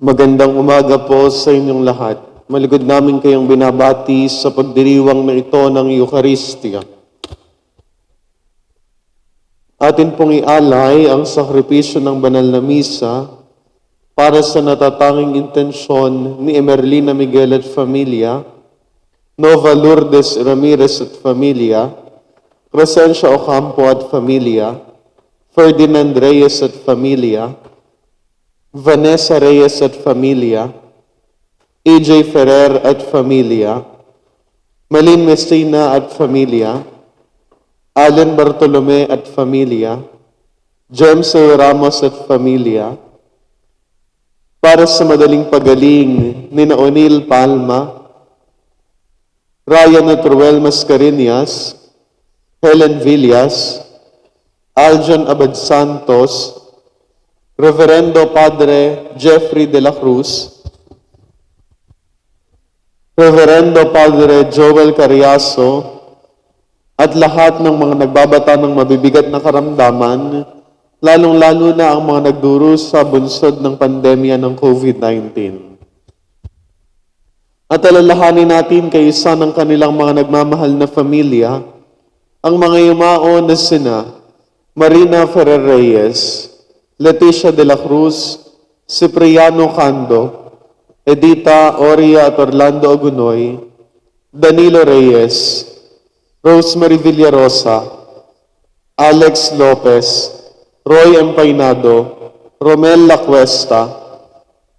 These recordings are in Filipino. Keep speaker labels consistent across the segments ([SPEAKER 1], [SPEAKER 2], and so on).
[SPEAKER 1] Magandang umaga po sa inyong lahat. Maligod namin kayong binabati sa pagdiriwang na ito ng Eucharistia. Atin pong ialay ang sakripisyo ng banal na misa para sa natatanging intensyon ni Emerlina Miguel at Familia, Nova Lourdes Ramirez at Familia, Crescencia Ocampo at Familia, Ferdinand Reyes at Familia, Vanessa Reyes at Familia, AJ Ferrer at Familia, Malin Messina at Familia, Allen Bartolome at Familia, James A. Ramos at Familia, para sa madaling pagaling ni O'Neil Palma, Ryan at Ruel Mascarinias, Helen Villas, Aljon Abad Santos, Reverendo Padre Jeffrey de la Cruz, Reverendo Padre Joel Carriazo, at lahat ng mga nagbabata ng mabibigat na karamdaman, lalong-lalo na ang mga nagdurusa sa bunsod ng pandemya ng COVID-19. At alalahanin natin kay isa ng kanilang mga nagmamahal na pamilya, ang mga yumao na sina Marina Ferrer Reyes, Leticia de la Cruz, Cipriano Cando, Edita Oria at Orlando Agunoy, Danilo Reyes, Rosemary Villarosa, Alex Lopez, Roy Empainado, Romel Lacuesta,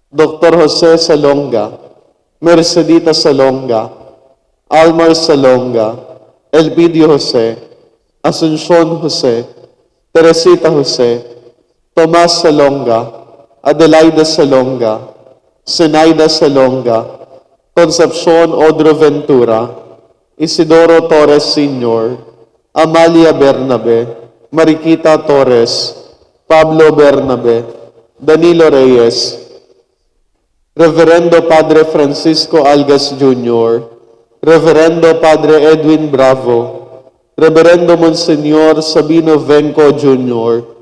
[SPEAKER 1] Dr. Jose Salonga, Mercedita Salonga, Almar Salonga, Elpidio Jose, Asuncion Jose, Teresita Jose, Tomas Salonga, Adelaida Salonga, Zenaida Salonga, Concepcion Odro Ventura, Isidoro Torres Sr., Amalia Bernabe, Mariquita Torres, Pablo Bernabe, Danilo Reyes, Reverendo Padre Francisco Algas Jr., Reverendo Padre Edwin Bravo, Reverendo Monsenyor Sabino Venco Jr.,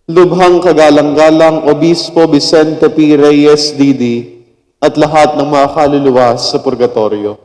[SPEAKER 1] Lubhang Kagalang-galang Obispo Vicente P. Reyes Didi, at lahat ng mga kaluluwa sa purgatorio.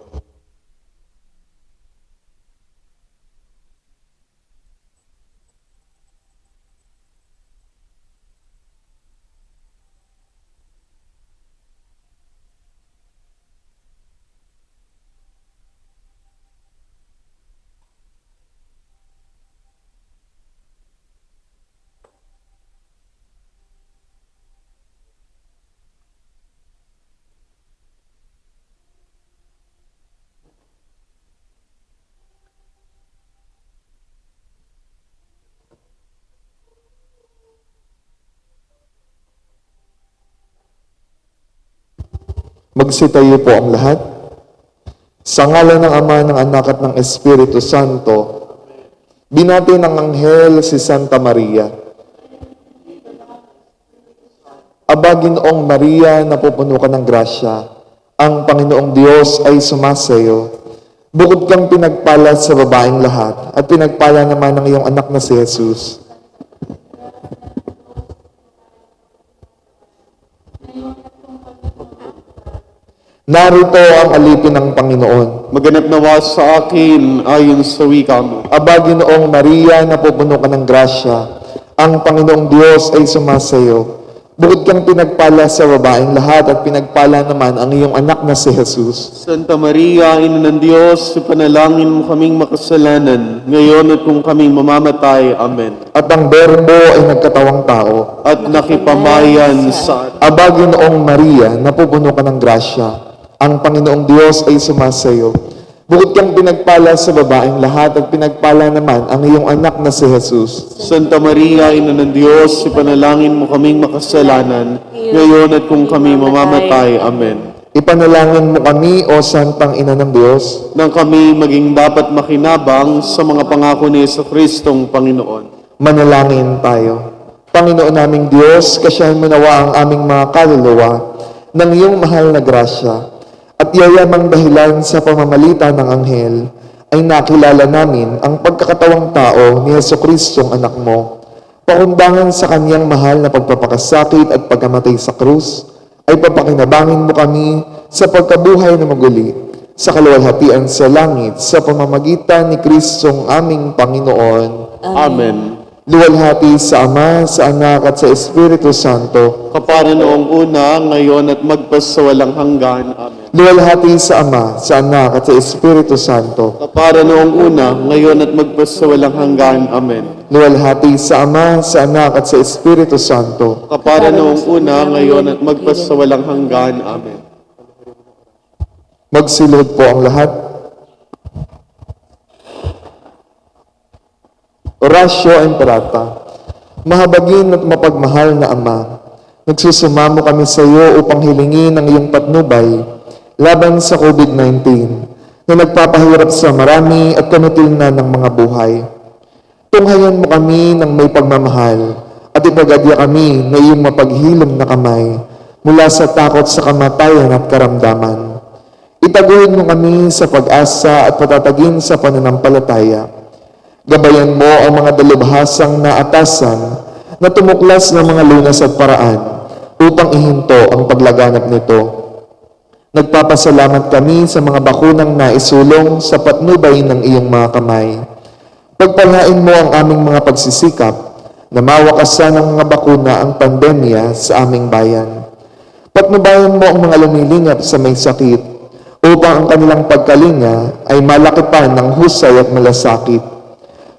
[SPEAKER 2] Magsitayo po ang lahat. Sa ngalan ng Ama, ng Anak at ng Espiritu Santo, binati ng anghel si Santa Maria. Aba, Ginoong Maria, napupuno ka ng grasya, ang Panginoong Diyos ay sumasayo. Bukod kang pinagpala sa babaeng lahat, at pinagpala naman ng iyong anak na si Jesus. Narito ang alipin ng Panginoon.
[SPEAKER 1] Maganap nawa sa akin ayon sa wika mo.
[SPEAKER 2] Aba, Ginoong Maria, napupuno ka ng grasya, ang Panginoong Diyos ay sumasayo. Bukod kang pinagpala sa babaeng lahat, at pinagpala naman ang iyong anak na si Jesus.
[SPEAKER 1] Santa Maria, Ina ng Diyos, ipanalangin mo kaming makasalanan, ngayon at kung kaming mamamatay. Amen.
[SPEAKER 2] At ang Berbo ay nagkatawang tao.
[SPEAKER 1] At nakipamayan sa
[SPEAKER 2] Aba, Ginoong Maria, napupuno ka ng grasya, ang Panginoong Diyos ay sumasayo. Bukod kang pinagpala sa babaeng lahat, at pinagpala naman ang iyong anak na si Jesus.
[SPEAKER 1] Santa Maria, Ina ng Diyos, ipanalangin mo kaming makasalanan, ngayon at kung kami mamamatay. Amen.
[SPEAKER 2] Ipanalangin mo kami, O Santang Ina ng Diyos,
[SPEAKER 1] Nang kami maging dapat makinabang sa mga pangako ni Jesucristong Panginoon.
[SPEAKER 2] manalangin tayo. Panginoon naming Diyos, kasyahan mo nawa ang aming mga kaluluwa ng iyong mahal na grasya, at yayamang dahilan sa pamamalitan ng anghel ay nakilala namin ang pagkakatawang tao ni Jesucristong anak mo, pakundangan sa kanyang mahal na pagpapakasakit at pagkamatay sa krus, ay papakinabangin mo kami sa pagkabuhay na maguli, sa kaluwalhatian sa langit, sa pamamagitan ni Kristong aming Panginoon.
[SPEAKER 1] Amen.
[SPEAKER 2] Luwalhati sa Ama, sa Anak at sa Espiritu Santo.
[SPEAKER 1] Kapara noong una, ngayon at magpasawalang hanggan. Amen.
[SPEAKER 2] Luwalhati sa Ama, sa Anak at sa Espiritu Santo.
[SPEAKER 1] Kapara noong una, ngayon at magpasawalang hanggan. Amen.
[SPEAKER 2] Luwalhati sa Ama, sa Anak at sa Espiritu Santo.
[SPEAKER 1] Kapara noong una, ngayon at magpasawalang hanggan. Amen.
[SPEAKER 2] Magsilod po ang lahat. Oratio Imperata. Mahabagin at mapagmahal na Ama, nagsusumamo kami sa iyo upang hilingin ang iyong patnubay laban sa COVID-19 na nagpapahirap sa marami at kanutil na ng mga buhay. Tunghayan mo kami ng may pagmamahal at ipagadya kami na iyong mapaghilom na kamay mula sa takot sa kamatayan at karamdaman. Itaguhin mo kami sa pag-asa at patatagin sa pananampalataya. Gabayan mo ang mga dalubhasang naatasan na tumuklas ng mga lunas at paraan upang ihinto ang paglaganap nito. Nagpapasalamat kami sa mga bakunang naisulong sa patnubay ng iyong mga kamay. Pagpalain mo ang aming mga pagsisikap na mawakasan ng mga bakuna ang pandemya sa aming bayan. Patnubayan mo ang mga lumilingap sa may sakit upang ang kanilang pagkalinga ay malaki pa ng husay at malasakit.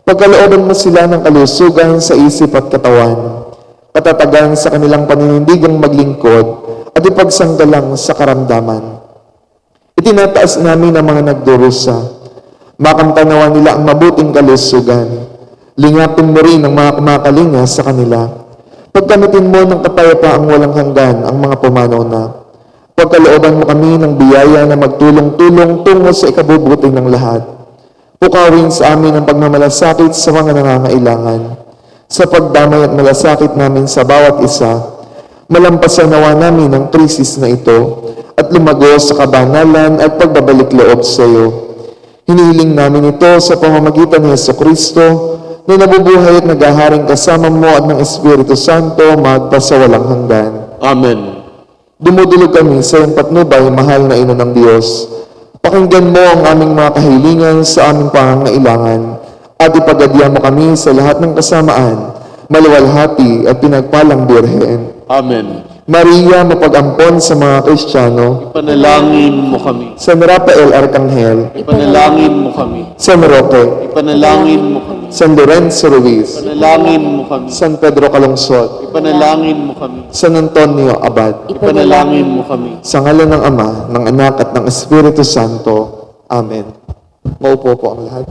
[SPEAKER 2] Pagkalooban mo sila ng kalusugan sa isip at katawan, katatagan sa kanilang paninindigang maglingkod at ipagsanggalang sa karamdaman. Itinataas namin ang mga nagdurusa. Makamtanawan nila ang mabuting kalusugan. Lingapin mo rin ang mga kumakalinga sa kanila. Pagkamitin mo ng kapayapaang walang hanggan ang mga pumanaw na. Pagkalooban mo kami ng biyaya na magtulong-tulong tungo sa ikabubuti ng lahat. Pukawin sa amin ang pagmamalasakit sa mga nangangailangan. Sa pagdamay at malasakit namin sa bawat isa, malampasan nawa namin ang krisis na ito at lumago sa kabanalan at pagbabalik loob sa iyo. Hinihiling namin ito sa pamamagitan ni Jesucristo na nabubuhay at naghaharing kasama mo at ng Espiritu Santo magpasawalang hanggan.
[SPEAKER 1] Amen.
[SPEAKER 2] Dumudulog kami sa iyong patnubay, mahal na Ina ng Diyos. Pakinggan mo ang aming mga kahilingan sa aming pangangailangan at ipagadya mo kami sa lahat ng kasamaan, maluwalhati at pinagpalang Birhen.
[SPEAKER 1] Amen.
[SPEAKER 2] Maria, mapag-ampon sa mga Kristiyano.
[SPEAKER 1] Ipanalangin mo kami.
[SPEAKER 2] San Rafael Arcangel.
[SPEAKER 1] Ipanalangin mo kami.
[SPEAKER 2] San Roque.
[SPEAKER 1] Ipanalangin mo kami.
[SPEAKER 2] San Lorenzo Ruiz.
[SPEAKER 1] Ipanalangin mo kami.
[SPEAKER 2] San Pedro Calungsod.
[SPEAKER 1] Ipanalangin mo kami.
[SPEAKER 2] San Antonio Abad.
[SPEAKER 1] Ipanalangin mo kami.
[SPEAKER 2] Sa ngalan ng Ama, ng Anak at ng Espiritu Santo. Amen. Maupo po ang lahat.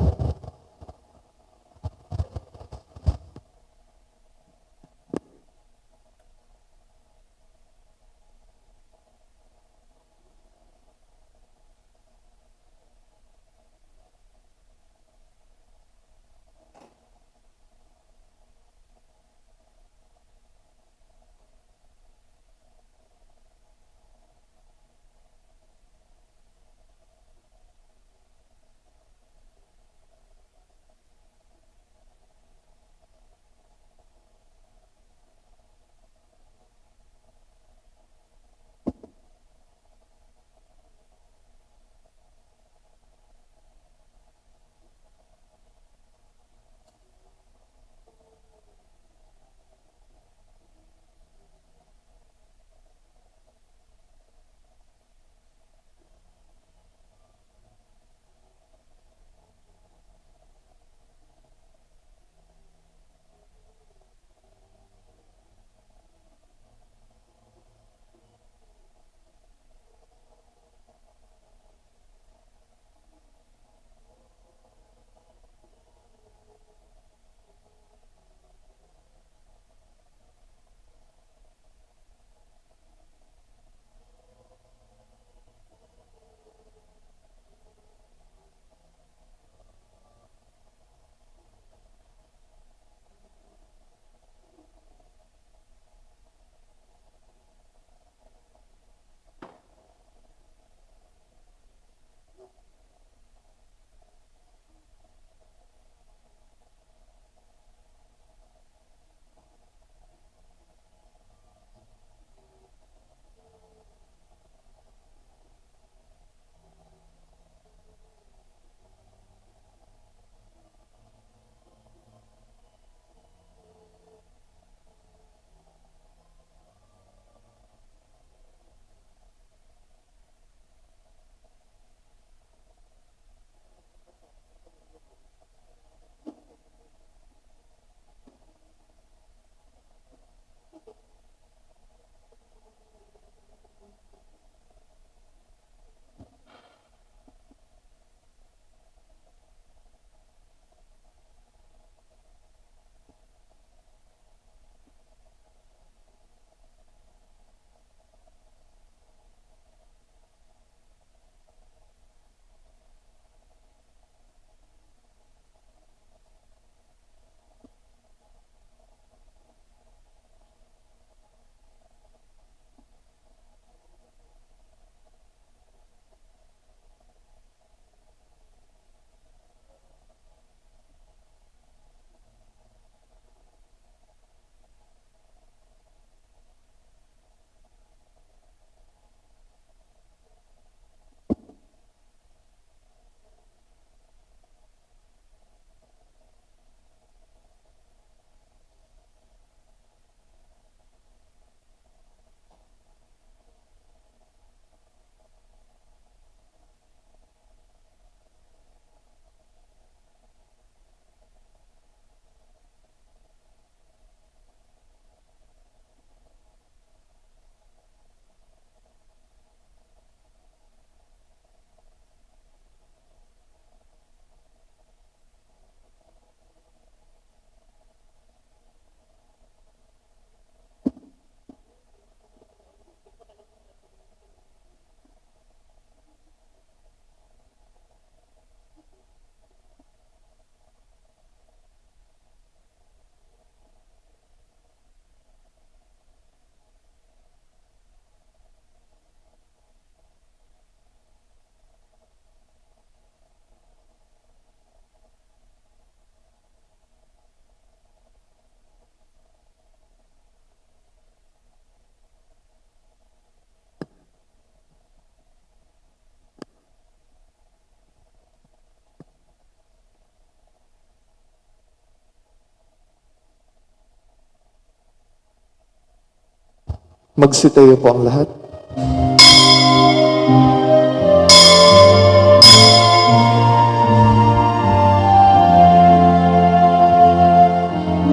[SPEAKER 2] Magsitayo po ang lahat.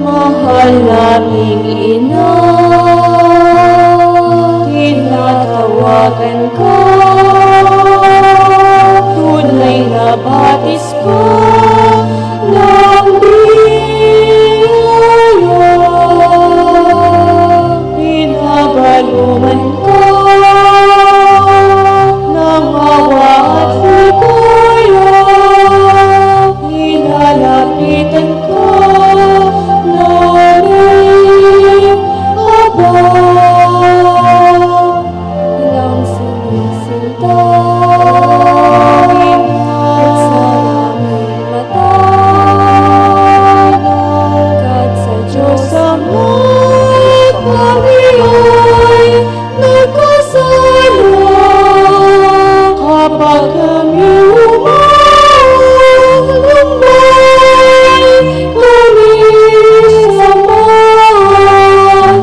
[SPEAKER 3] Mahal naming Ina, tinatawagan ka, tunay na batis ko ng biyaya. Pinabaluman ka ng awa at ligaya, ilalapitan ka namin habang ilang sinisinta. Sa aming mata, kat sa Diyos Ama't kami ay nagkasala. Kapag kami lumay, kami samahan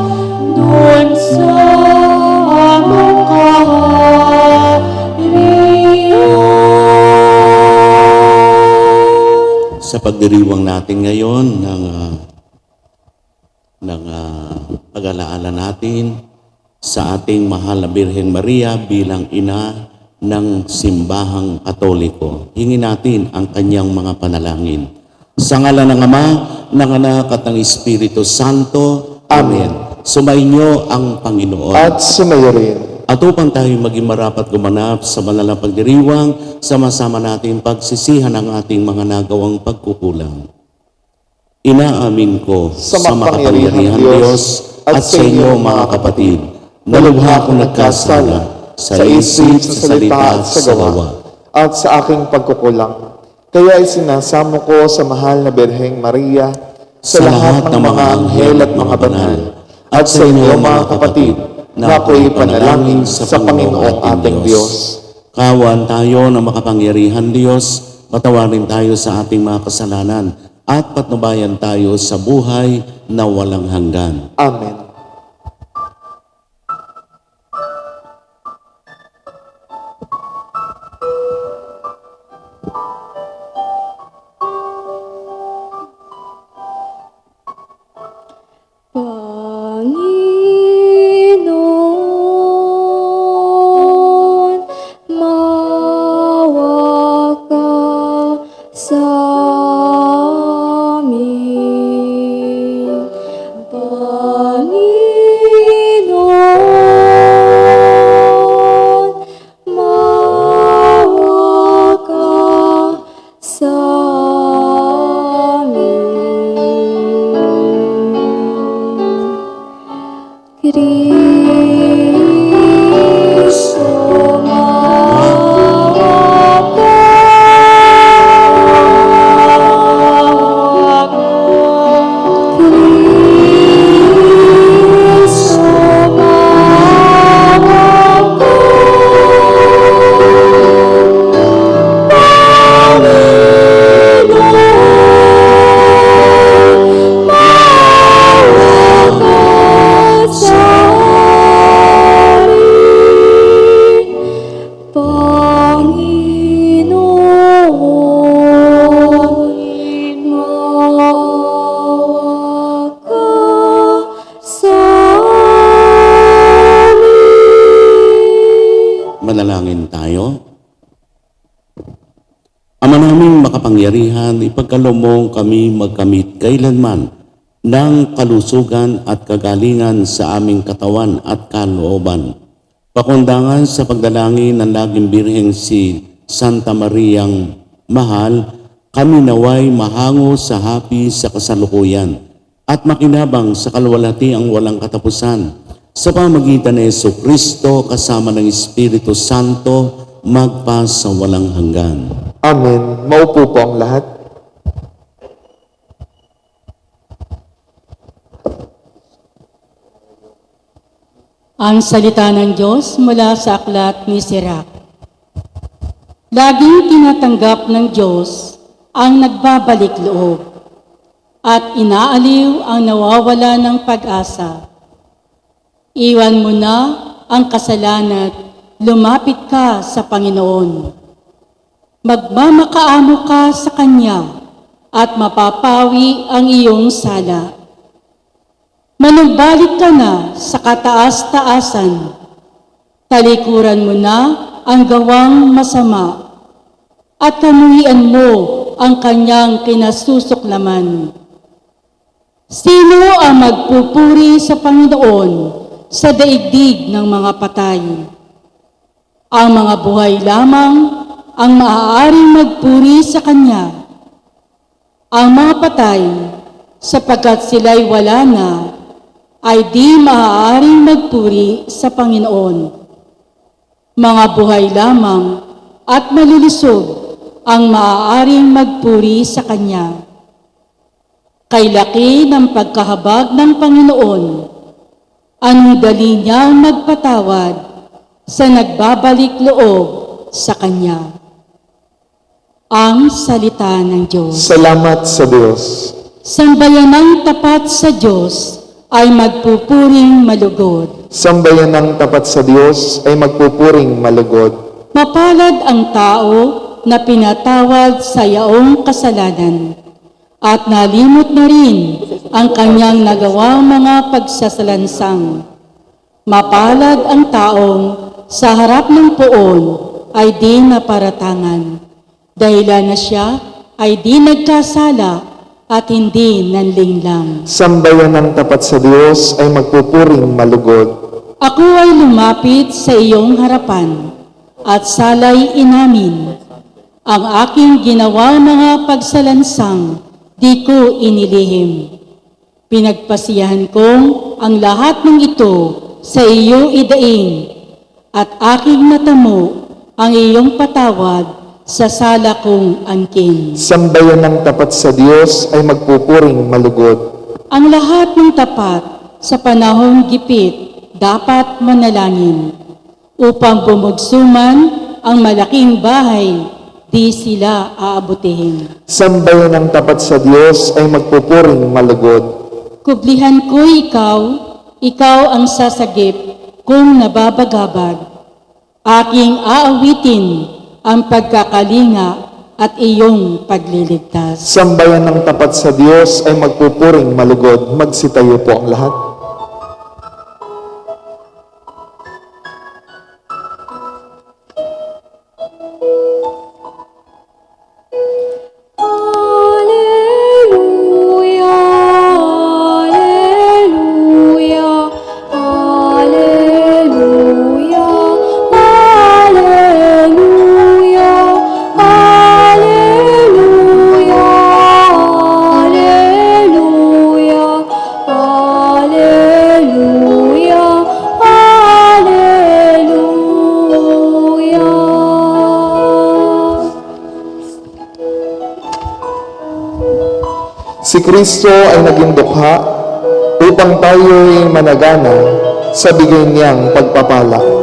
[SPEAKER 3] doon sa among kaharian.
[SPEAKER 4] Sa pagdiriwang natin ngayon ng pag-alaala natin sa ating mahal na Birheng Maria bilang ina ng simbahang Katoliko. Hingin natin ang kanyang mga panalangin. Sa ngalan ng Ama, ng Anak at ng Espiritu Santo. Amen. Sumainyo ang Panginoon.
[SPEAKER 2] At sumayo rin.
[SPEAKER 4] At upang tayo maging marapat gumanap sa banal na pagdiriwang, sama-sama natin pagsisihan ang ating mga nagawang pagkukulang. Inaamin ko sa makapangyarihan Diyos at sa inyo mga kapatid, na lubha akong nagkasala sa isip, sa salita at sa gawa.
[SPEAKER 2] At sa aking pagkukulang. Kaya isinasamo ko sa mahal na Birheng Maria, sa lahat ng mga anghel at mga banal, at sa inyo mga kapatid, na ako'y panalangin sa Panginoong ating Diyos.
[SPEAKER 4] Kawan tayo ng makapangyarihan Diyos, patawarin tayo sa ating mga kasalanan, at patnubayan tayo sa buhay na walang hanggan.
[SPEAKER 2] Amen.
[SPEAKER 3] Panginoon, maawa ka sa amin. Panginoon, maawa ka sa amin. Kristo, maawa ka. Kristo, maawa ka. Panginoon, maawa ka sa amin. Panginoon, maawa ka sa amin.
[SPEAKER 4] Manalangin tayo. Ama naming makapangyarihan, ipagkaloob kami magkamit kailanman ng kalusugan at kagalingan sa aming katawan at kalooban. Pakundangan sa pagdalangin ng laging birheng si Santa Mariang Mahal, kami naway mahango sa hapi sa kasalukuyan at makinabang sa kalwalhatiang walang katapusan. Sa pamagitan ni Jesucristo kasama ng Espiritu Santo, magpa sa walang hanggan.
[SPEAKER 2] Amen. Maupo po ang lahat.
[SPEAKER 5] Ang salita ng Diyos mula sa aklat ni Sirach. Laging tinatanggap ng Diyos ang nagbabalik loob at inaaliw ang nawawala ng pag-asa. Iwan mo na ang kasalanan at lumapit ka sa Panginoon. Magmamakaamo ka sa Kanya at mapapawi ang iyong sala. Manumbalik ka na sa kataas-taasan. Talikuran mo na ang gawang masama at kanuhian mo ang kanyang kinasusuklaman. Sino ang magpupuri sa Panginoon sa daigdig ng mga patay? Ang mga buhay lamang ang maaaring magpuri sa Kanya. Ang mga patay, sapagkat sila'y wala na, ay di maaaring magpuri sa Panginoon. Mga buhay lamang at malulusog ang maaaring magpuri sa Kanya. Kay laki ng pagkahabag ng Panginoon, anong dali niyang magpatawad sa nagbabalik loob sa Kanya. Ang salita ng Diyos.
[SPEAKER 2] Salamat sa Diyos.
[SPEAKER 5] Sambayanang tapat sa Diyos ay magpupuring malugod.
[SPEAKER 2] Sambayan ng tapat sa Diyos ay magpupuring malugod.
[SPEAKER 5] Mapalad ang tao na pinatawad sa yaong kasalanan at nalimot na rin ang kanyang nagawang mga pagsasalansang. Mapalad ang taong sa harap ng poon ay di naparatangan. Dahilan na siya ay di nagkasala at hindi nanlinglang.
[SPEAKER 2] Sambayan ng tapat sa Diyos ay magpupuring malugod.
[SPEAKER 5] Ako ay lumapit sa iyong harapan at salay inamin. Ang aking ginawang mga pagsalansang di ko inilihim. Pinagpasiyahan kong ang lahat ng ito sa iyo idaing at aking natamo ang iyong patawad sa sala kong angkin.
[SPEAKER 2] Sambayan ng tapat sa Diyos ay magpupuring malugod.
[SPEAKER 5] Ang lahat ng tapat sa panahong gipit dapat manalangin upang bumugsuman ang malaking bahay, di sila aabutihin.
[SPEAKER 2] Sambayan ng tapat sa Diyos ay magpupuring malugod.
[SPEAKER 5] Kublihan ko ikaw ang sasagip kung nababagabag. Aking aawitin ang pagkakalinga at iyong pagliligtas.
[SPEAKER 2] Sambayan ng tapat sa Diyos ay magpupuring malugod. Magsitayo po ang lahat. Si Kristo ay naging dukha upang tayo'y managana sa bigay niyang pagpapala.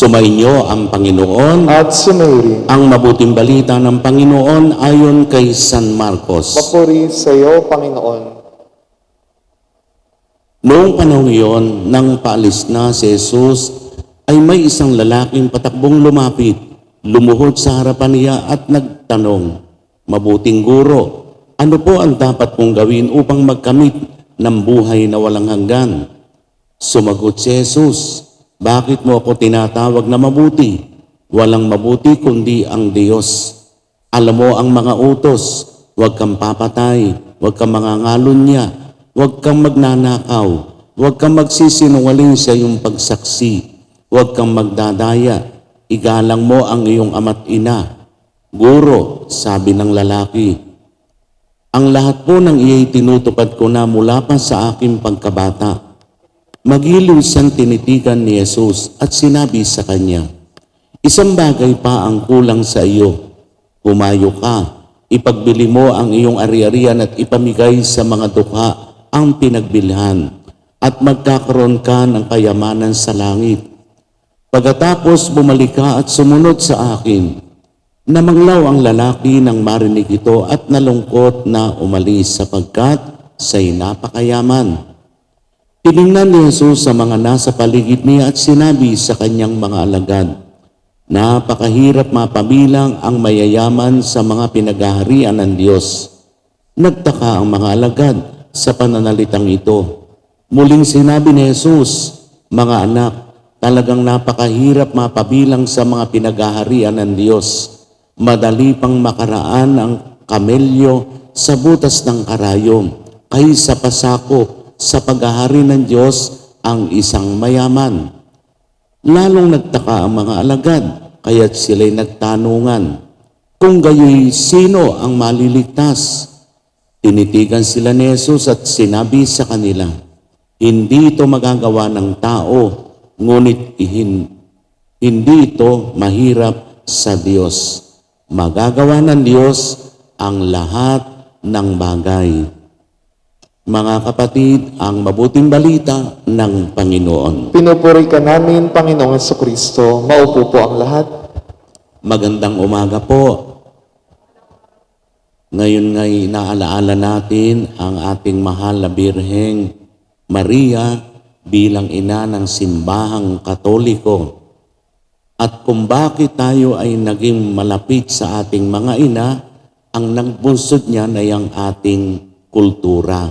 [SPEAKER 4] Sumainyo ang Panginoon.
[SPEAKER 2] At sumayin.
[SPEAKER 4] Ang mabuting balita ng Panginoon ayon kay San Marcos.
[SPEAKER 2] Papuri sa iyo, Panginoon.
[SPEAKER 4] Noong panahon iyon, nang paalis na si Jesus, ay may isang lalaking patakbong lumapit, lumuhod sa harapan niya at nagtanong, "Mabuting guro, ano po ang dapat kong gawin upang magkamit ng buhay na walang hanggan?" Sumagot si Jesus, "Bakit mo ako tinatawag na mabuti? Walang mabuti kundi ang Diyos. Alam mo ang mga utos, huwag kang papatay, huwag kang mangangalunya, huwag kang magnanakaw, huwag kang magsisinungaling sa iyong pagsaksi, huwag kang magdadaya, Igalang mo ang iyong ama't ina. Guro, sabi ng lalaki, ang lahat po ng iya'y tinutupad ko na mula pa sa aking pagkabata. Magiliw siyang tinitigan ni Jesus at sinabi sa kanya, isang bagay pa ang kulang sa iyo. Pumayo ka, ipagbili mo ang iyong ari-arian at ipamigay sa mga dukha ang pinagbilhan at magkakaroon ka ng kayamanan sa langit. Pagkatapos bumalik ka at sumunod sa akin. Namanglaw ang lalaki nang marinig ito at nalungkot na umalis sapagkat siya'y napakayaman. Tiningnan ni Jesus sa mga nasa paligid niya at sinabi sa kanyang mga alagad, napakahirap mapabilang ang mayayaman sa mga pinaghaharian ng Diyos. Nagtaka ang mga alagad sa pananalitang ito. Muling sinabi ni Jesus, mga anak, talagang napakahirap mapabilang sa mga pinaghaharian ng Diyos. Madali pang makaraan ang kamelyo sa butas ng karayom, kaysa pasako sa paghahari ng Diyos ang isang mayaman. Lalong nagtaka ang mga alagad, kaya't sila'y nagtanungan, kung gayoy sino ang maliligtas? Tinitigan sila ni Jesus at sinabi sa kanila, hindi ito magagawa ng tao, ngunit hindi ito mahirap sa Diyos. Magagawa ng Diyos ang lahat ng bagay. Mga kapatid, ang mabuting balita ng Panginoon.
[SPEAKER 2] Pinupuri ka namin, Panginoong Jesucristo. Maupo po ang lahat.
[SPEAKER 4] Magandang umaga po. Ngayon ngay naalaala natin ang ating mahal na Birheng Maria bilang ina ng simbahang Katoliko. At kung bakit tayo ay naging malapit sa ating mga ina, ang nagbunsod niyan ay ang ating kultura.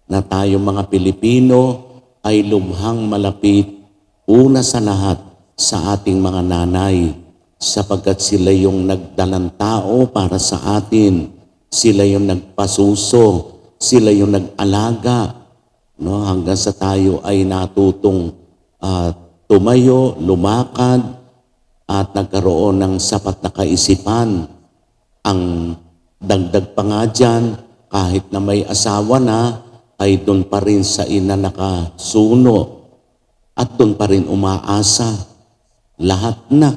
[SPEAKER 4] Na tayo mga Pilipino ay lubhang malapit una sa lahat sa ating mga nanay, sapagkat sila yung nagdalang tao para sa atin. Sila yung nagpasuso, sila yung nag-alaga, no? Hanggang sa tayo ay natutong tumayo, lumakad, at nagkaroon ng sapat na kaisipan. Ang dagdag pa nga dyan, kahit na may asawa na, ay doon pa rin sa ina nakasuno at doon pa rin umaasa. Lahat na,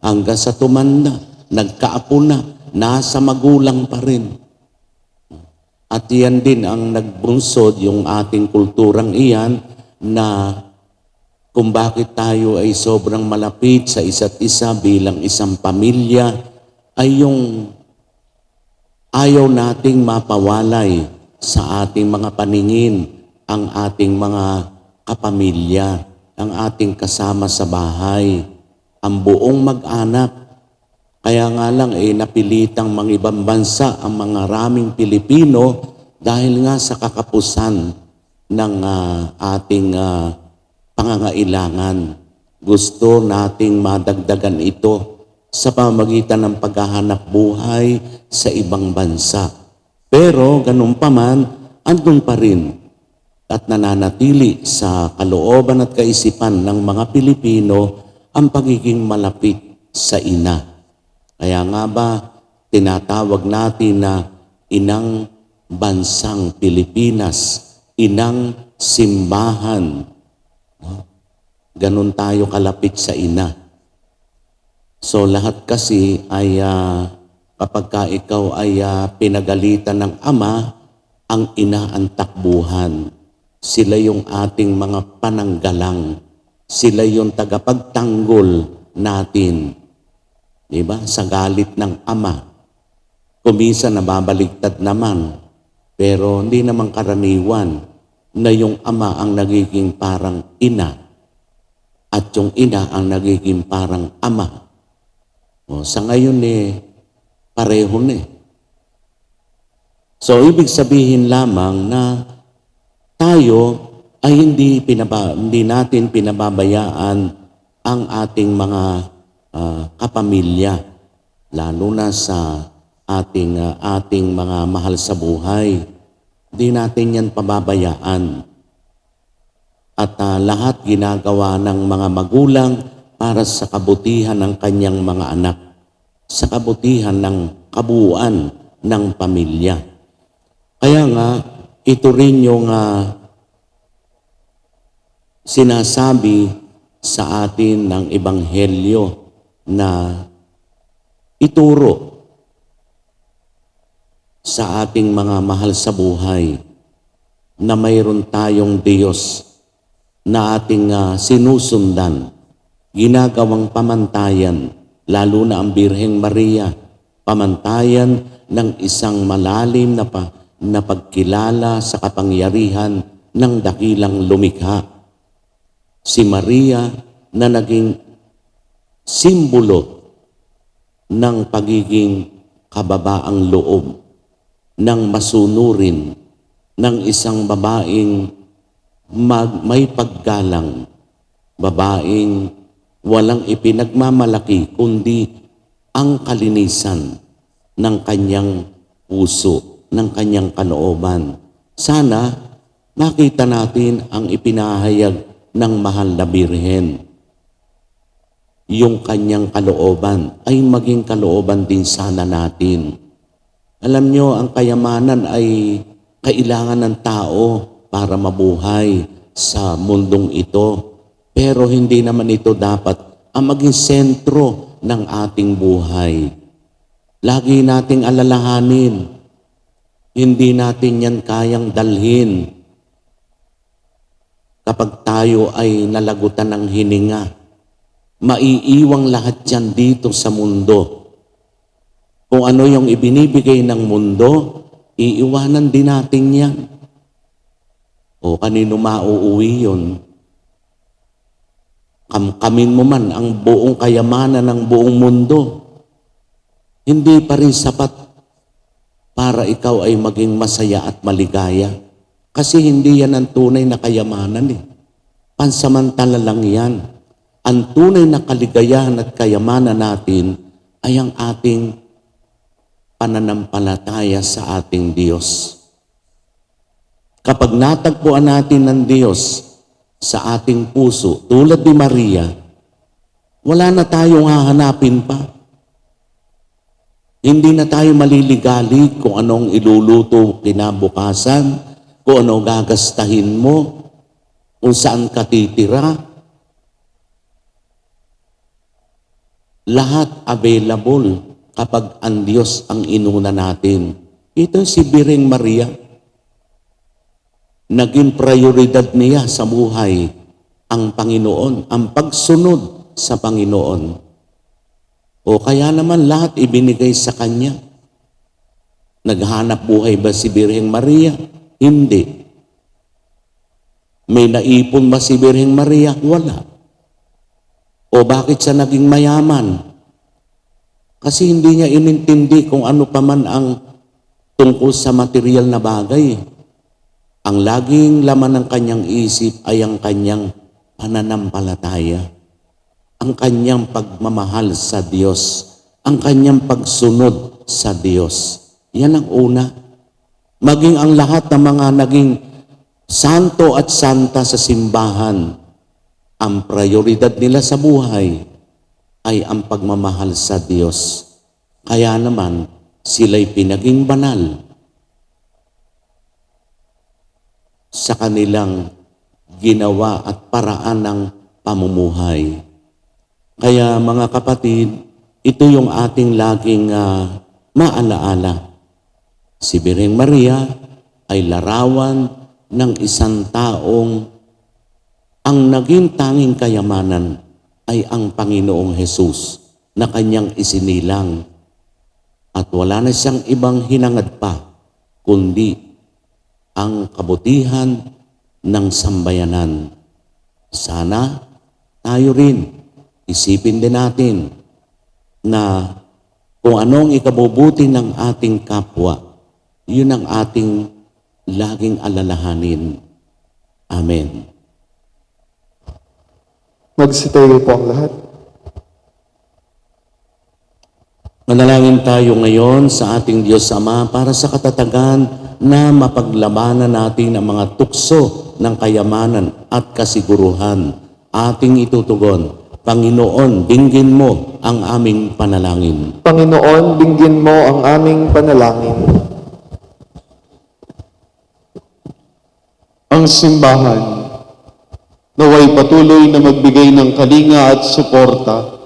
[SPEAKER 4] hanggang sa tumanda, nagkaapo na, nasa magulang pa rin. At yan din ang nagbunsod, yung ating kulturang iyan, na kung bakit tayo ay sobrang malapit sa isa't isa bilang isang pamilya, ay yung ayaw nating mapawalay sa ating mga paningin ang ating mga kapamilya, ang ating kasama sa bahay, ang buong mag-anak. Kaya nga lang napilitang mangibang bansa ang mga raming Pilipino dahil nga sa kakapusan ng ating pangangailangan. Gusto nating madagdagan ito sa pamamagitan ng paghahanap buhay sa ibang bansa. Pero ganun pa man, andun pa rin at nananatili sa kalooban at kaisipan ng mga Pilipino ang pagiging malapit sa ina. Kaya nga ba, tinatawag natin na inang bansang Pilipinas, inang simbahan. Ganon tayo kalapit sa ina. So lahat kasi ay kapag ka ikaw ay pinagalitan ng ama, ang ina ang takbuhan. Sila yung ating mga pananggalang. Sila yung tagapagtanggol natin. Diba? Sa galit ng ama. Kuminsan nababaligtad naman, pero hindi naman karaniwan na yung ama ang nagiging parang ina at yung ina ang nagiging parang ama. O, sa ngayon pareho na. So, ibig sabihin lamang na tayo ay hindi natin pinababayaan ang ating mga kapamilya, lalo na sa ating mga mahal sa buhay. Hindi natin yan pababayaan. At lahat ginagawa ng mga magulang para para sa kabutihan ng kanyang mga anak, sa kabutihan ng kabuuan ng pamilya. Kaya nga, ito rin yung sinasabi sa atin ng Ebanghelyo na ituro sa ating mga mahal sa buhay na mayroon tayong Diyos na ating sinusundan, ginagawang pamantayan, lalo na ang Birheng Maria, pamantayan ng isang malalim na pagkilala sa kapangyarihan ng dakilang lumikha. Si Maria na naging simbolo ng pagiging kababaang loob, ng masunurin, ng isang babaeng may paggalang, babaeng walang ipinagmamalaki kundi ang kalinisan ng kanyang puso, ng kanyang kalooban. Sana makita natin ang ipinahayag ng mahal na Birhen. Yung kanyang kalooban ay maging kalooban din sana natin. Alam nyo, ang kayamanan ay kailangan ng tao para mabuhay sa mundong ito. Pero hindi naman ito dapat ang maging sentro ng ating buhay. Lagi nating alalahanin, hindi natin yan kayang dalhin kapag tayo ay nalagutan ng hininga. Maiiwang lahat yan dito sa mundo. Kung ano yung ibinibigay ng mundo, iiwanan din natin yan. O kanino mauuwi yun? Kamkamin mo man ang buong kayamanan ng buong mundo, hindi pa rin sapat para ikaw ay maging masaya at maligaya. Kasi hindi yan ang tunay na kayamanan eh. Pansamantala lang yan. Ang tunay na kaligayahan at kayamanan natin ay ang ating pananampalataya sa ating Diyos. Kapag natagpuan natin ng Diyos sa ating puso, tulad ni Maria, wala na tayong hahanapin pa. Hindi na tayo maliligalig kung anong iluluto kinabukasan, kung ano gagastahin mo, kung saan ka titira. Lahat available kapag ang Diyos ang inuna natin. Ito si Birheng Maria. Naging prioridad niya sa buhay ang Panginoon, ang pagsunod sa Panginoon. O kaya naman lahat ibinigay sa Kanya. Naghanap buhay ba si Birheng Maria? Hindi. May naipon ba si Birheng Maria? Wala. O bakit siya naging mayaman? Kasi hindi niya inintindi kung ano pa man ang tungkol sa material na bagay. Ang laging laman ng kanyang isip ay ang kanyang pananampalataya, ang kanyang pagmamahal sa Diyos, ang kanyang pagsunod sa Diyos. Yan ang una. Maging ang lahat ng mga naging santo at santa sa simbahan, ang prioridad nila sa buhay ay ang pagmamahal sa Diyos. Kaya naman, sila'y pinaging banal sa kanilang ginawa at paraan ng pamumuhay. Kaya mga kapatid, ito yung ating laging maalaala. Si Birheng Maria ay larawan ng isang taong ang naging tanging kayamanan ay ang Panginoong Hesus na kanyang isinilang. At wala na siyang ibang hinangad pa, kundi ang kabutihan ng sambayanan. Sana tayo rin, isipin din natin na kung anong ikabubuti ng ating kapwa, yun ang ating laging alalahanin. Amen.
[SPEAKER 2] Magsitayo po ang lahat.
[SPEAKER 4] Manalangin tayo ngayon sa ating Diyos Ama para sa katatagan na mapaglabanan natin ang mga tukso ng kayamanan at kasiguruhan. Ating itutugon, Panginoon, dinggin mo ang aming panalangin.
[SPEAKER 2] Panginoon, dinggin mo ang aming panalangin.
[SPEAKER 1] Ang simbahan naway patuloy na magbigay ng kalinga at suporta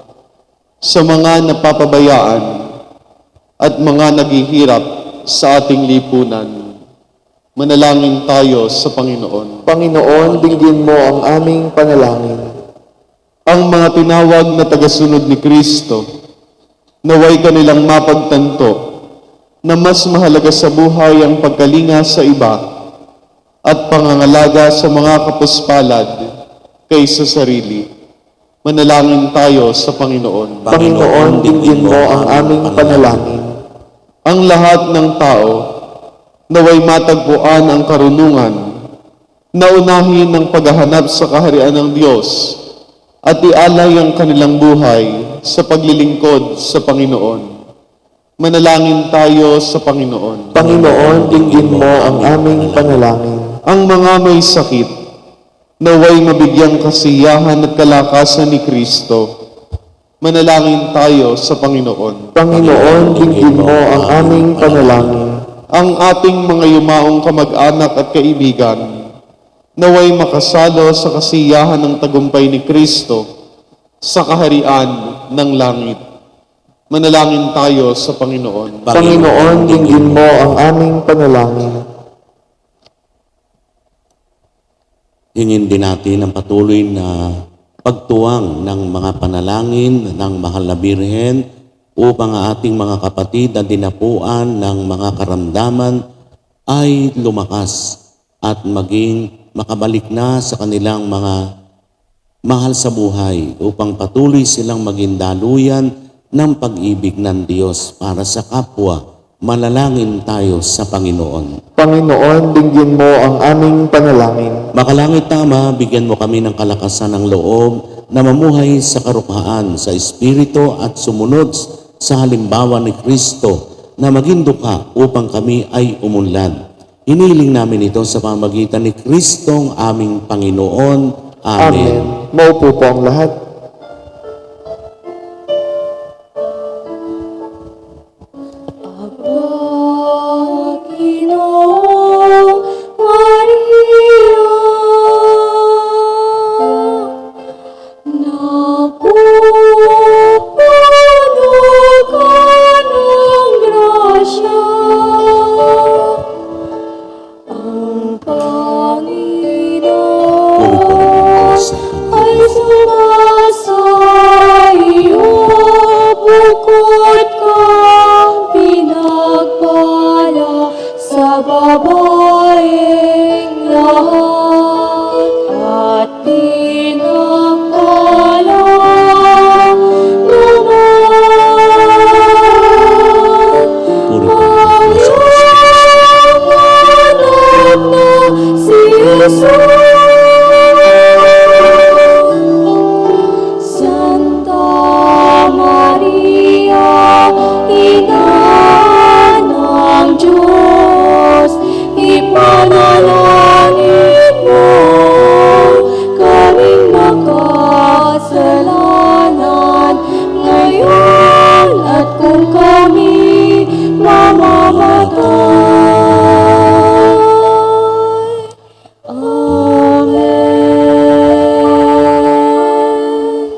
[SPEAKER 1] sa mga napapabayaan at mga naghihirap sa ating lipunan. Manalangin tayo sa Panginoon.
[SPEAKER 2] Panginoon, dinggin mo ang aming panalangin.
[SPEAKER 1] Ang mga tinawag na tagasunod ni Kristo, naway kanilang mapagtanto na mas mahalaga sa buhay ang pagkalinga sa iba at pangangalaga sa mga kapuspalad kaysa sarili. Manalangin tayo sa Panginoon.
[SPEAKER 2] Panginoon, dinggin mo ang aming panalangin.
[SPEAKER 1] Ang lahat ng tao naway matagpuan ang karunungan na unahin ng paghahanap sa kaharian ng Diyos at ialay ang kanilang buhay sa paglilingkod sa Panginoon. Manalangin tayo sa Panginoon.
[SPEAKER 2] Panginoon, dinggin mo ang aming panalangin.
[SPEAKER 1] Ang mga may sakit, naway mabigyang kasiyahan at kalakasan ni Kristo. Manalangin tayo sa Panginoon.
[SPEAKER 2] Panginoon, dinggin mo ang aming panalangin.
[SPEAKER 1] Ang ating mga yumaong kamag-anak at kaibigan, naway makasalo sa kasiyahan ng tagumpay ni Kristo sa kaharian ng langit. Manalangin tayo sa Panginoon.
[SPEAKER 2] Panginoon, dinggin mo ang aming panalangin.
[SPEAKER 4] Hingin din natin ang patuloy na pagtuwang ng mga panalangin ng Mahal na Birhen upang ang ating mga kapatid na dinapuan ng mga karamdaman ay lumakas at maging makabalik na sa kanilang mga mahal sa buhay upang patuloy silang maging daluyan ng pag-ibig ng Diyos para sa kapwa. Manalangin tayo sa Panginoon.
[SPEAKER 2] Panginoon, dinggin mo ang aming panalangin.
[SPEAKER 4] Makalangit na Ama, bigyan mo kami ng kalakasan ng loob na mamuhay sa karupaan, sa Espiritu at sumunod sa halimbawa ni Kristo na maging dukha upang kami ay umunlad. Hiniling namin ito sa pamagitan ni Kristong aming Panginoon. Amen.
[SPEAKER 2] Amen. Maupo po ang lahat.
[SPEAKER 3] Panginoong Maria, napupuno ka ng grasya. Ang Panginoon ay sumasa iyo, bukod kang pinagpala sa babaeng lahat at pinagpala naman ang iyong anak na si Jesus. Santa Maria, Ina ng Diyos, ipanalangin mo kaming makasalanan ngayon at kung kami mamamatay. Amen.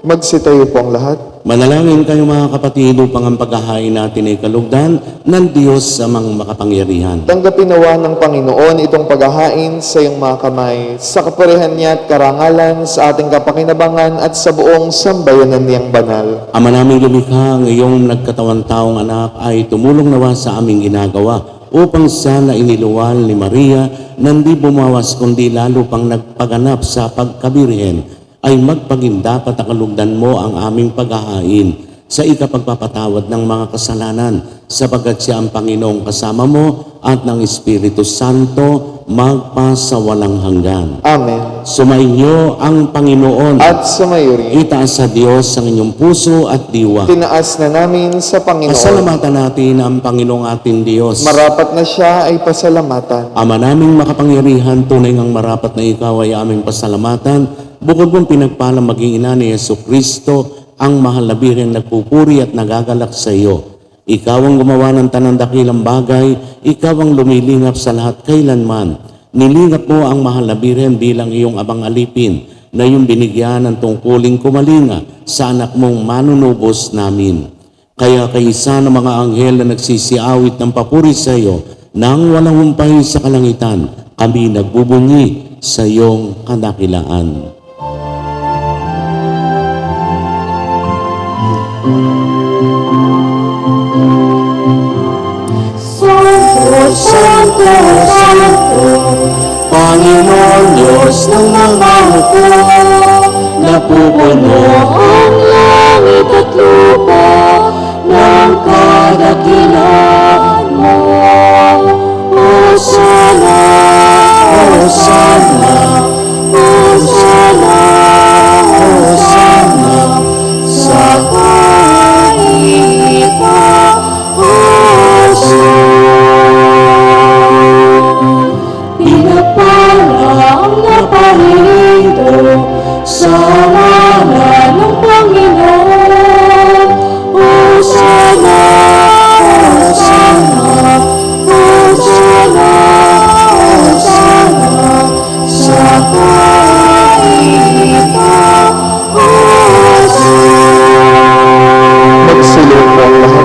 [SPEAKER 2] Magsitayo po ang lahat.
[SPEAKER 4] Manalangin kayo mga kapatid upang ang paghahain natin ay kalugdan ng Diyos sa mga makapangyarihan.
[SPEAKER 2] Tanggapin nawa ng Panginoon itong paghahain sa iyong mga kamay, sa kapurihan niya at karangalan, sa ating kapakinabangan at sa buong sambayanan niyang banal.
[SPEAKER 4] Ama naming lumikha, ang iyong nagkatawan-taong anak ay tumulong nawa sa aming ginagawa upang siya na iniluwal ni Maria nang di bumawas kundi lalo pang nagpaganap sa pagkabirhen ay magpagindapat at kalugdan mo ang aming paghahain sa ikapagpapatawad ng mga kasalanan sapagkat siya ang Panginoong kasama mo at ng Espiritu Santo magpasawalang hanggan.
[SPEAKER 2] Amen.
[SPEAKER 4] Sumainyo ang Panginoon.
[SPEAKER 2] At sumayo rin.
[SPEAKER 4] Itaas sa Diyos ang inyong puso at diwa.
[SPEAKER 2] Tinaas na namin sa Panginoon.
[SPEAKER 4] Pasalamatan natin ang Panginoong ating Diyos.
[SPEAKER 2] Marapat na siya ay pasalamatan.
[SPEAKER 4] Ama naming makapangyarihan, tunay ngang marapat na ikaw ay aming pasalamatan Bukod mong pinagpala maging ina ni Jesucristo, ang mahal na birheng nagpupuri at nagagalak sa iyo. Ikaw ang gumawa ng tanang dakilang bagay, ikaw ang lumilingap sa lahat kailanman. Nilingap mo ang mahal na birhen bilang iyong abang alipin, na iyong binigyan ng tungkuling kumalinga sa anak mong manunubos namin. Kaya kaisa ng mga anghel na nagsisiawit ng papuri sa iyo, nang walang humpay sa kalangitan, kami nagbubunyi sa iyong kadakilaan.
[SPEAKER 3] Santo, Santo, Santo,
[SPEAKER 4] Panginoon Diyos ng mga hukbo, napupuno
[SPEAKER 3] ang langit at lupa ng kadakilan mo. Hosana, Hosana, Hosana, Hosana, sa kalangitan, Hosana. Pinagpala ang naparito sa ngalan ng Panginoon. Hosana, Hosana, Hosana, Hosana, sa kalangitan, Hosana.
[SPEAKER 2] Magsilong po ang lahat.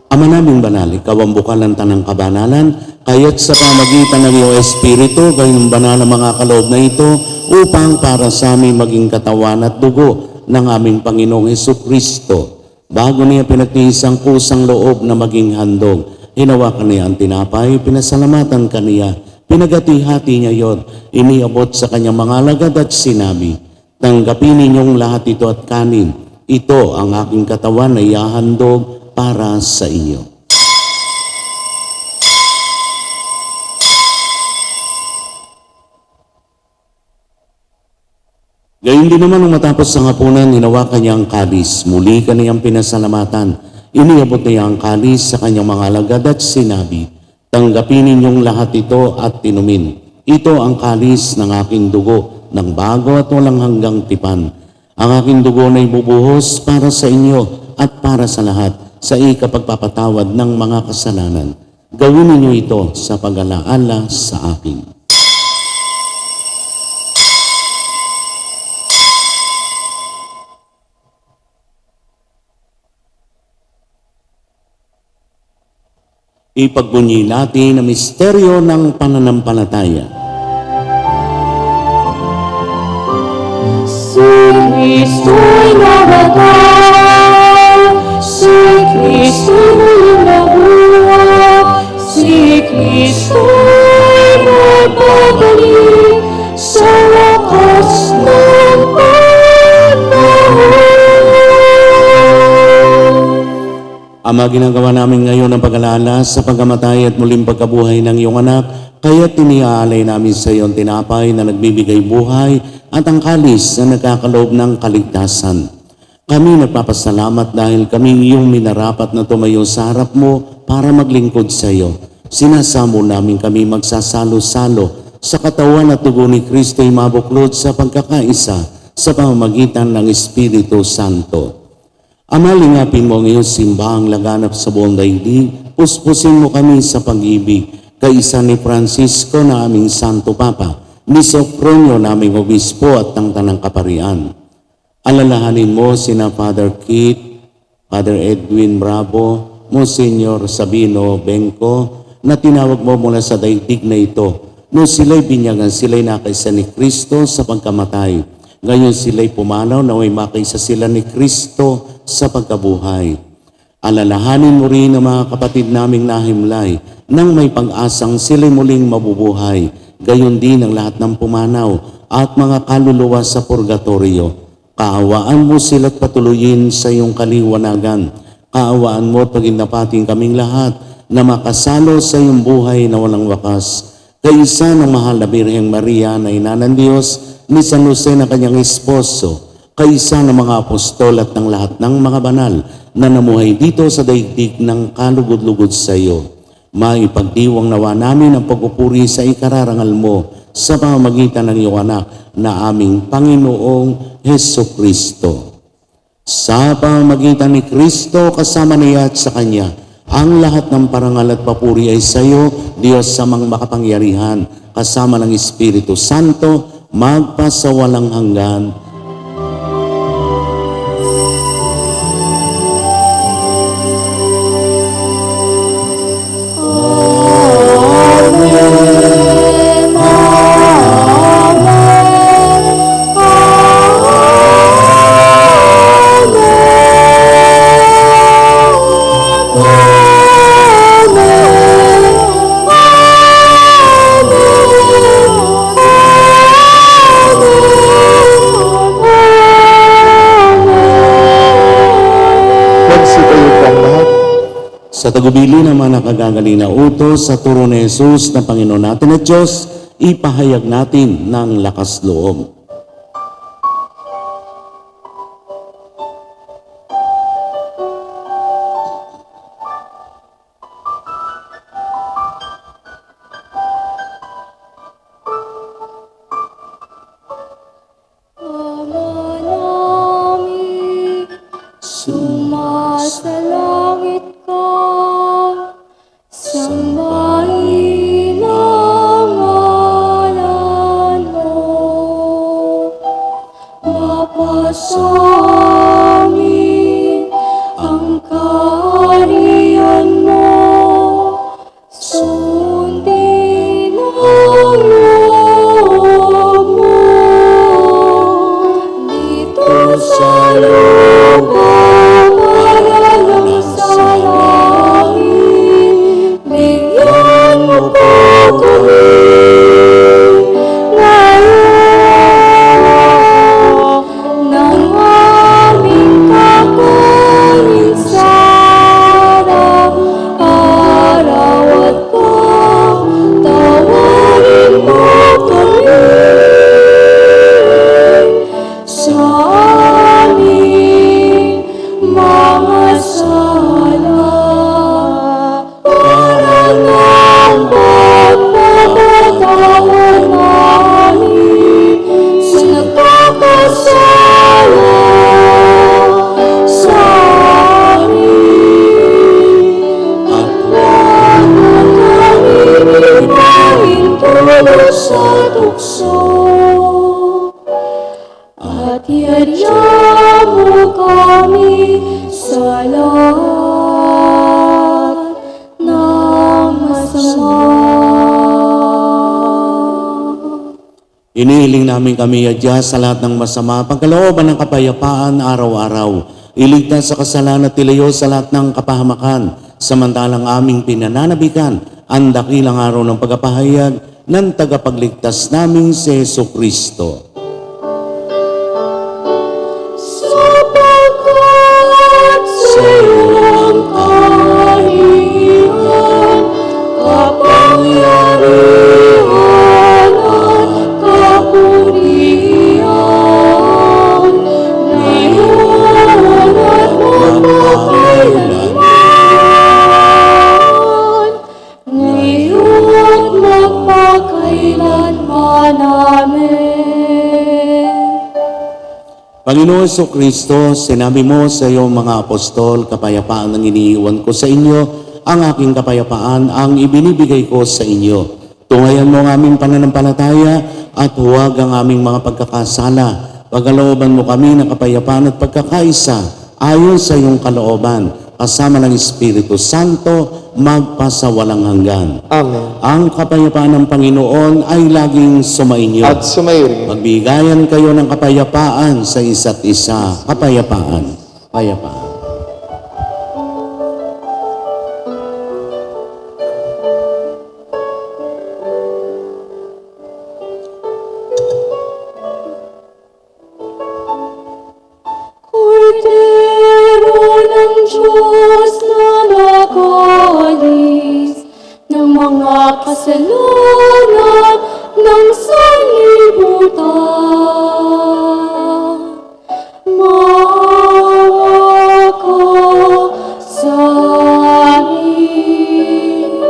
[SPEAKER 4] Ama naming banal, ikaw ang bukal ng tanang kabanalan, kaya't sa pamagitan ng iyong Espiritu, gayong banal ang mga kaloob na ito, upang para sa amin maging katawan at dugo ng aming Panginoong Jesucristo. Bago niya pinagtiis ang kusang loob na maging handog, hinawakan niya ang tinapay, pinasalamatan kaniya, pinagati-hati niya yon, iniabot sa kanyang mga alagad at sinabi, tanggapin ninyong lahat ito at kanin, ito ang aking katawan na ihahandog para sa inyo. Gayun din naman nung matapos ang hapunan, hinawakan niya ang kalis. Muli kaniyang pinasalamatan. Iniabot niya ang kalis sa kanyang mga alagad at sinabi, tanggapin ninyong lahat ito at tinumin. Ito ang kalis ng aking dugo, ng bago at walang hanggang tipan. Ang aking dugo na ibubuhos para sa inyo at para sa lahat, sa ikapagpapatawad ng mga kasalanan. Gawin ninyo ito sa pag-alaala sa akin. Ipagbunyi natin ang misteryo ng pananampalataya.
[SPEAKER 3] Si Kristo'y namatay, si Kristo'y nabuhay, si Kristo'y magbabalik sa wakas ng panahon.
[SPEAKER 4] Ama, ginagawa namin ngayon ang pag-alala sa pagkamatay at muling pagkabuhay ng iyong anak, kaya tiniaalay namin sa iyo ang tinapay na nagbibigay buhay at ang kalis na nagkakaloob ng kaligtasan. Kami nagpapasalamat dahil kami iyong minarapat na tumayo sa harap mo para maglingkod sa iyo. Sinasamo namin kami magsasalo-salo sa katawan at dugo ni Kristo'y mabuklod sa pagkakaisa sa pamamagitan ng Espiritu Santo. Ama, lingapin mo ang iyong simbahang laganap sa buong daigdig, puspusin mo kami sa pag-ibig, kaisa ni Francisco na aming Santo Papa, ni Sopronio naming Obispo at ng Tanang Kaparian. Alalahanin mo sina Father Keith, Father Edwin Bravo, Monsignor Sabino Benco, na tinawag mo mula sa daigdig na ito. Nung sila'y binyagan, sila'y nakaisa ni Kristo sa pagkamatay. Ngayon sila'y pumanaw na may makaisa sila ni Kristo sa pagkabuhay. Alalahanin mo rin ang mga kapatid naming nahimlay nang may pag-asang sila'y muling mabubuhay. Gayon din ang lahat ng pumanaw at mga kaluluwa sa purgatorio. Kaawaan mo sila't patuloyin sa iyong kaliwanagan. Kaawaan mo at paginapating kaming lahat na makasalo sa iyong buhay na walang wakas. Kaisa ng mahal na Birheng Maria na ina ng Diyos, ni San Jose na kanyang esposo, kaisa ng mga apostol at ng lahat ng mga banal na namuhay dito sa daigdig ng kalugod-lugod sa iyo. Maipagdiwang nawa namin ang pagpupuri sa ikararangal mo sa pamamagitan ng iyong anak na aming Panginoong Heso Kristo. Sa pamamagitan ni Kristo, kasama niya at sa Kanya, ang lahat ng parangal at papuri ay sa iyo, Diyos sa mga makapangyarihan, kasama ng Espiritu Santo, magpasawalang hanggan.
[SPEAKER 2] Magsitayo po ang lahat.
[SPEAKER 4] Sa tagubili naman ang kagagaling na utos sa turo ni Jesus na Panginoon natin at Diyos, ipahayag natin ng lakas loob.
[SPEAKER 3] Ama namin, sumasalangit ka, sambahin ang ngalan mo. Mapasamin ang kaharian mo, sundin ang loob mo. Dito sa lupa, paralang sa langit, bigyan mo po kami ngayon ng aming kakanin sa araw at patawarin mo kami sa aming mga sala, para ng pagpapatawad namin sa nagkakasala sa amin. At huwag mo kami ipahintulo sa tukso, at iadya mo kami sa lahat ng masama.
[SPEAKER 4] Inihiling namin kami adya sa lahat ng masama, pagkalooban ng kapayapaan araw-araw. Iligtas sa kasalanan at ilayo sa lahat ng kapahamakan, samantalang aming pinananabikan ang dakilang araw ng pagpapahayag ng tagapagligtas naming si Heso Kristo.
[SPEAKER 3] Sapagkat sa'yo ang kaharian, kapangyarihan at kapurihan, ngayon at magpakailanman. Ngayon at magpakailanman. Amen.
[SPEAKER 4] Panginoon Heso Kristo, sinabi mo sa iyong mga apostol, kapayapaan ang iniiwan ko sa inyo, ang aking kapayapaan ang ibinibigay ko sa inyo. Tungayan mo ang aming pananampalataya at huwag ang aming mga pagkakasala. Pagkalooban mo kami ng kapayapaan at pagkakaisa ayon sa iyong kalooban, kasama ng Espiritu Santo, magpasawalang hanggan.
[SPEAKER 2] Amen.
[SPEAKER 4] Ang kapayapaan ng Panginoon ay laging sumainyo.
[SPEAKER 2] At sumayo rin.
[SPEAKER 4] Magbigayan kayo ng kapayapaan sa isa't isa. Kapayapaan. Kapayapaan.
[SPEAKER 3] Kordero ng Diyos na nag-alis ng mga kasalanan ng sanlibutan, maawa ka sa amin.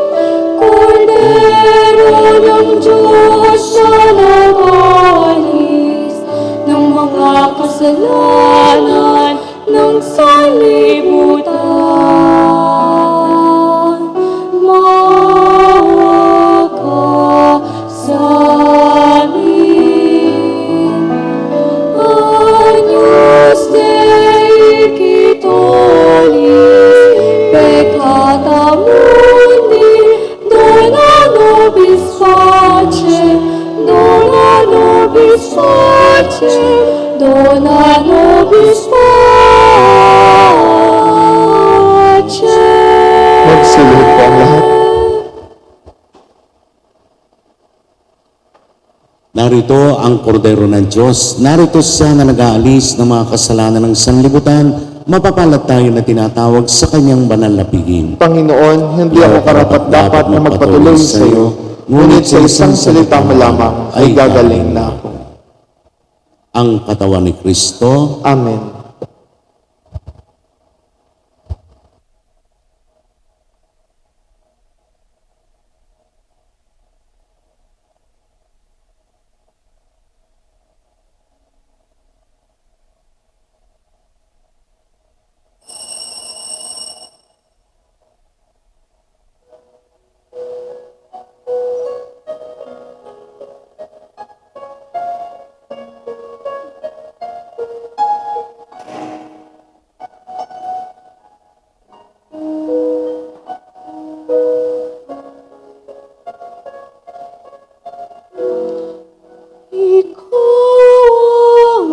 [SPEAKER 3] Kordero ng Diyos na kasalanan ng sanlibutan. Maawa ka sa amin. Agnus Dei qui tollis peccata mundi, dona nobis pace, dona nobis pace, dona nobis pace.
[SPEAKER 2] Magsilid po ang lahat.
[SPEAKER 4] Narito ang kordero ng Diyos. Narito siya na nag-aalis ng mga kasalanan ng sanlibutan. Mapapalad tayo na tinatawag sa kanyang banal na piging.
[SPEAKER 2] Panginoon, hindi ako karapat-dapat na magpatuloy sa iyo, ngunit sa isang salita mo lamang ay gagaling na ako.
[SPEAKER 4] Ang katawan ni Kristo.
[SPEAKER 2] Amen.
[SPEAKER 3] Ikaw ang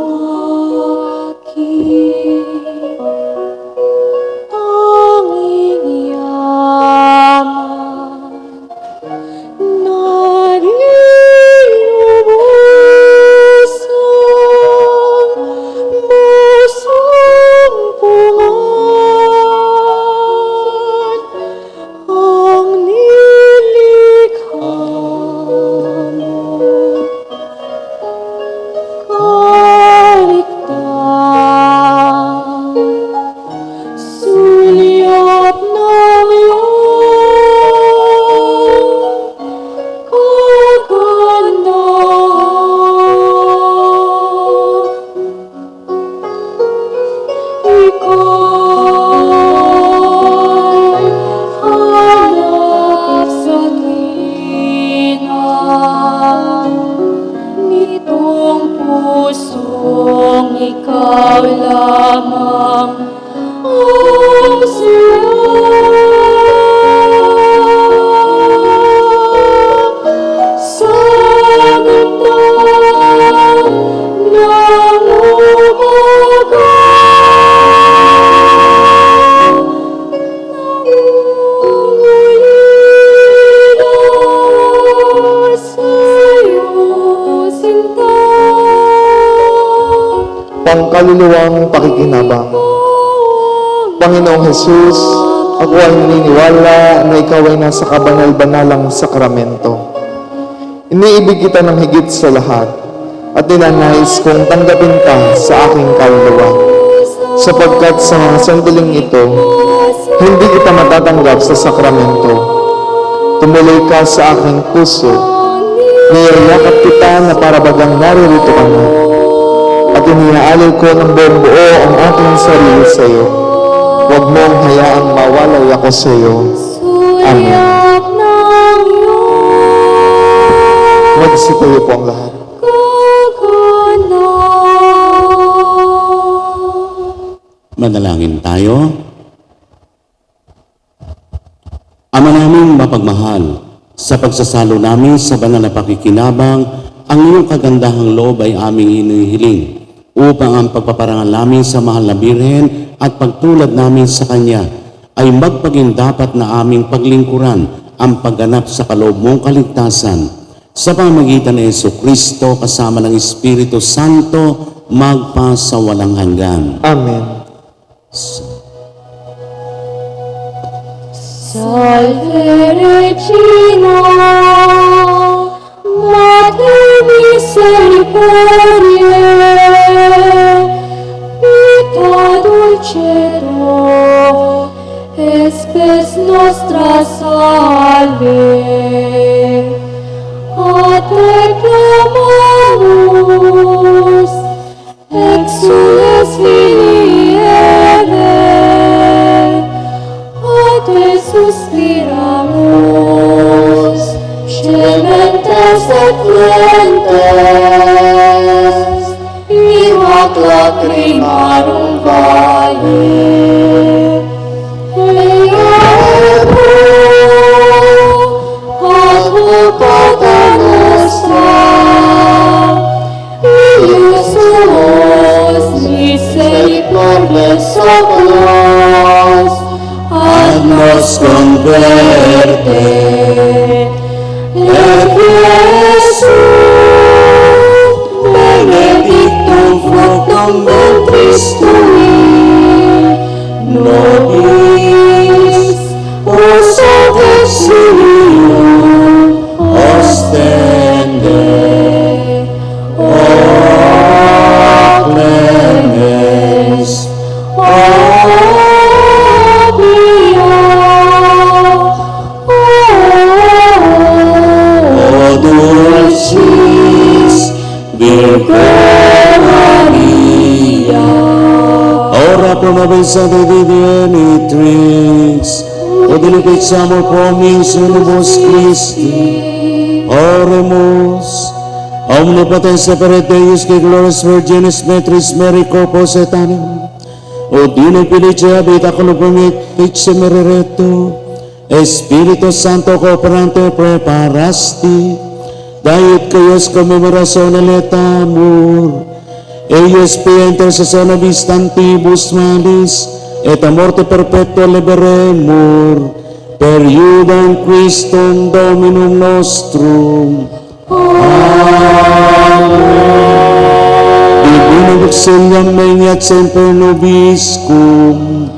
[SPEAKER 3] aking tanging yaman, narinubos ang masumpungan, ang nilikha mo. Kaligtaan, sulyap ng iyong kagandahan. Ika'y hanap sa ginang nitong pusong ikaw lamang ang siyang sa ganda ng umaga. Nangungulila sa'yo, sinta.
[SPEAKER 2] Pangkaluluwang pakikinabang. Panginoong Jesus, ako ay naniniwala na ikaw ay nasa kabanal-banalang sakramento. Iniibig kita ng higit sa lahat at ninanais kong tanggapin ka sa aking kaluluwa. Sapagkat sa mga sandaling ito, hindi kita matatanggap sa sakramento. Tumuloy ka sa aking puso. Niyayakap kita na parabagang naririto ka na. At iniaalay ko ng buong buo ang aking sarili sa iyo. Huwag mong hayaang mawalay ako sa iyo. Amen.
[SPEAKER 3] Sulyap ng iyong
[SPEAKER 2] Magsitayo po ang lahat.
[SPEAKER 3] kagandahan.
[SPEAKER 4] Manalangin tayo. Ama naming mapagmahal, sa pagsasalo namin sa banal na pakikinabang, ang iyong kagandahang loob ay aming hinihiling upang ang pagpaparangal namin sa mahal na Birhen at pagtulad namin sa Kanya ay magpaging dapat na aming paglingkuran ang pagganap sa kaloob mong kaligtasan sa pamagitan ni Jesucristo kasama ng Espiritu Santo magpa sa walang hanggan.
[SPEAKER 2] Amen.
[SPEAKER 3] Salve Regina, Mater Misericordiae, Vita Dulcedo, Espes nostra salve, a te clamamus, exultamus. maglacrimarong valle. Eabo, at magpatanosla, Iesus, misericordes oculos, ad nos converte. Et Iesus, benedictum fructum ventris tui, nobis usat exilium ostende. O clemens, o pia, o dulcis Virgen Maria.
[SPEAKER 4] Ora pro nobis ad Trix, o dilipit sa amor promis unibus Christi. Oremus. Omnipotens seperet Deus, que glorious Virginis Metris Mary Corpus et Animum, o Dine Felice habita columnit Fixe Merereto, Espíritu Santo cooperante preparasti, dait caius commemorazione letamur, eius pia intercessione vistantibus malis, et a morte perpetua liberemur, per iudam Christum Dominum nostrum. Divino auxilium meniat semper nobiscum.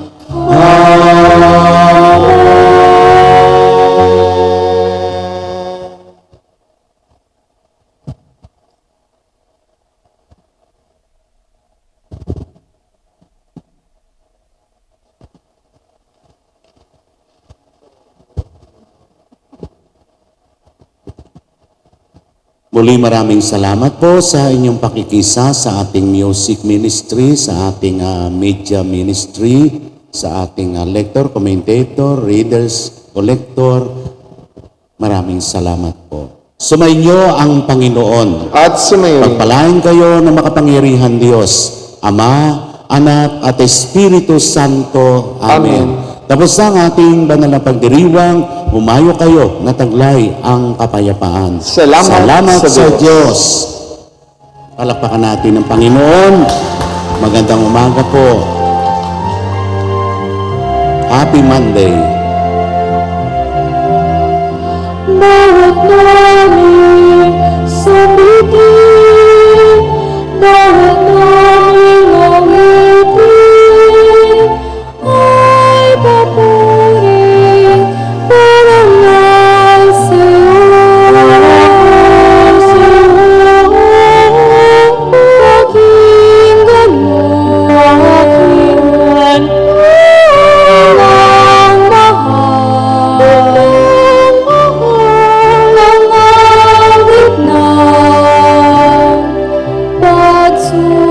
[SPEAKER 4] Muli maraming salamat po sa inyong pakikisa sa ating music ministry, sa ating media ministry, sa ating lector, commentator, readers, collector. Maraming salamat po. Sumainyo ang Panginoon.
[SPEAKER 2] At sumayo rin.
[SPEAKER 4] Pagpalain kayo ng makapangyarihan Diyos, Ama, Anak at Espiritu Santo. Amen. Tapos na ang ating banal na pagdiriwang, humayo kayo na taglay ang kapayapaan.
[SPEAKER 2] Salamat sa
[SPEAKER 4] Diyos. Palakpakan natin ng Panginoon. Magandang umaga po. Happy Monday.
[SPEAKER 3] Bawat namin sambitin, bawat namin awitin, ay papuri, parangal sa'yo, pakinggan mo, pakinggan ang mahal, ang awit ng pagsunod.